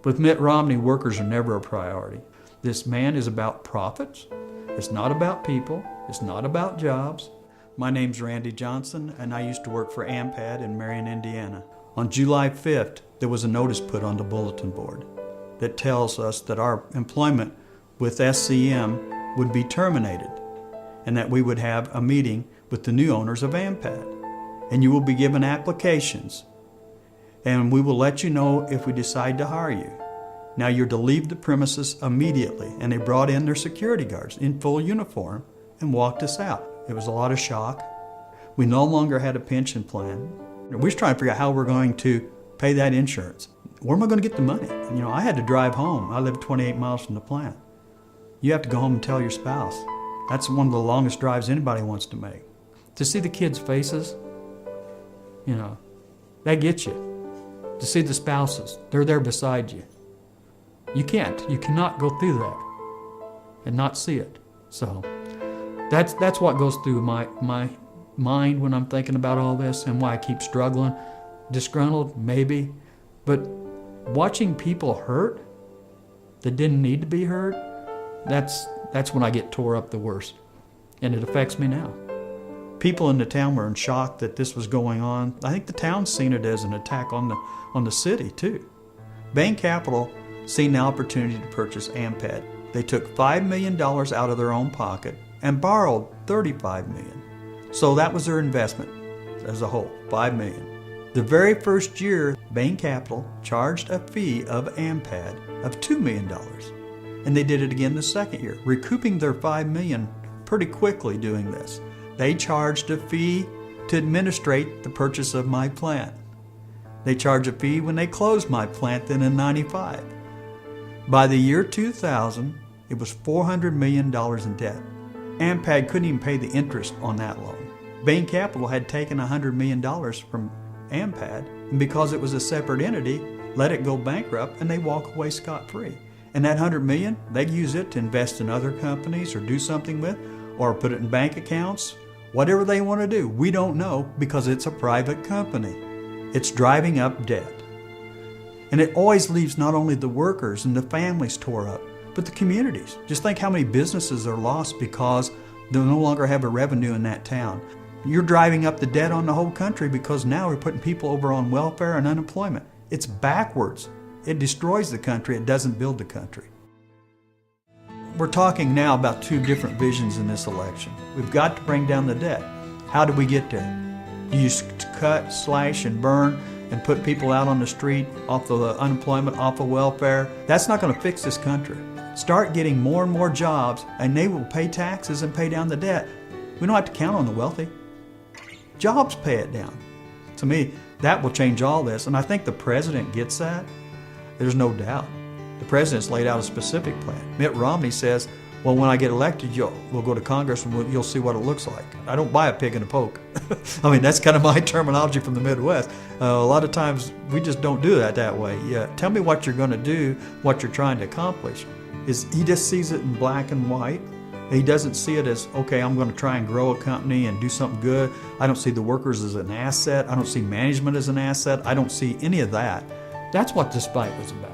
With Mitt Romney, workers are never a priority. This man is about profits. It's not about people. It's not about jobs. My name's Randy Johnson, and I used to work for AMPAD in Marion, Indiana. On July 5th, there was a notice put on the bulletin board that tells us that our employment with SCM would be terminated and that we would have a meeting with the new owners of AMPAD. And you will be given applications, and we will let you know if we decide to hire you. Now you're to leave the premises immediately. And they brought in their security guards in full uniform and walked us out. It was a lot of shock. We no longer had a pension plan. We were trying to figure out how we're going to pay that insurance. Where am I going to get the money? I had to drive home. I live 28 miles from the plant. You have to go home and tell your spouse. That's one of the longest drives anybody wants to make. To see the kids' faces, that gets you. To see the spouses, they're there beside you. You cannot go through that and not see it. So that's what goes through my mind when I'm thinking about all this, and why I keep struggling. Disgruntled, maybe, but watching people hurt that didn't need to be hurt, that's when I get tore up the worst, and it affects me now. People in the town were in shock that this was going on. I think the town's seen it as an attack on the city too. Bain Capital seen the opportunity to purchase AMPAD. They took $5 million out of their own pocket and borrowed $35 million. So that was their investment as a whole, $5 million. The very first year, Bain Capital charged a fee of AMPAD of $2 million. And they did it again the second year, recouping their $5 million pretty quickly doing this. They charged a fee to administrate the purchase of my plant. They charged a fee when they closed my plant then in '95. By the year 2000, it was $400 million in debt. AMPAD couldn't even pay the interest on that loan. Bain Capital had taken $100 million from AMPAD, and because it was a separate entity, let it go bankrupt, and they walk away scot-free. And that $100 million, they use it to invest in other companies or do something with, or put it in bank accounts, whatever they want to do. We don't know, because it's a private company. It's driving up debt. And it always leaves not only the workers and the families tore up, but the communities. Just think how many businesses are lost because they no longer have a revenue in that town. You're driving up the debt on the whole country because now we're putting people over on welfare and unemployment. It's backwards. It destroys the country. It doesn't build the country. We're talking now about two different visions in this election. We've got to bring down the debt. How do we get there? You cut, slash, and burn and put people out on the street, off the unemployment, off of welfare. That's not going to fix this country. Start getting more and more jobs, and they will pay taxes and pay down the debt. We don't have to count on the wealthy. Jobs pay it down. To me, that will change all this, and I think the president gets that. There's no doubt. The president's laid out a specific plan. Mitt Romney says, well, when I get elected, we'll go to Congress and you'll see what it looks like. I don't buy a pig in a poke. That's kind of my terminology from the Midwest. A lot of times we just don't do that way. Yeah, tell me what you're going to do, what you're trying to accomplish. He just sees it in black and white. He doesn't see it as, okay, I'm going to try and grow a company and do something good. I don't see the workers as an asset. I don't see management as an asset. I don't see any of that. That's what this fight was about.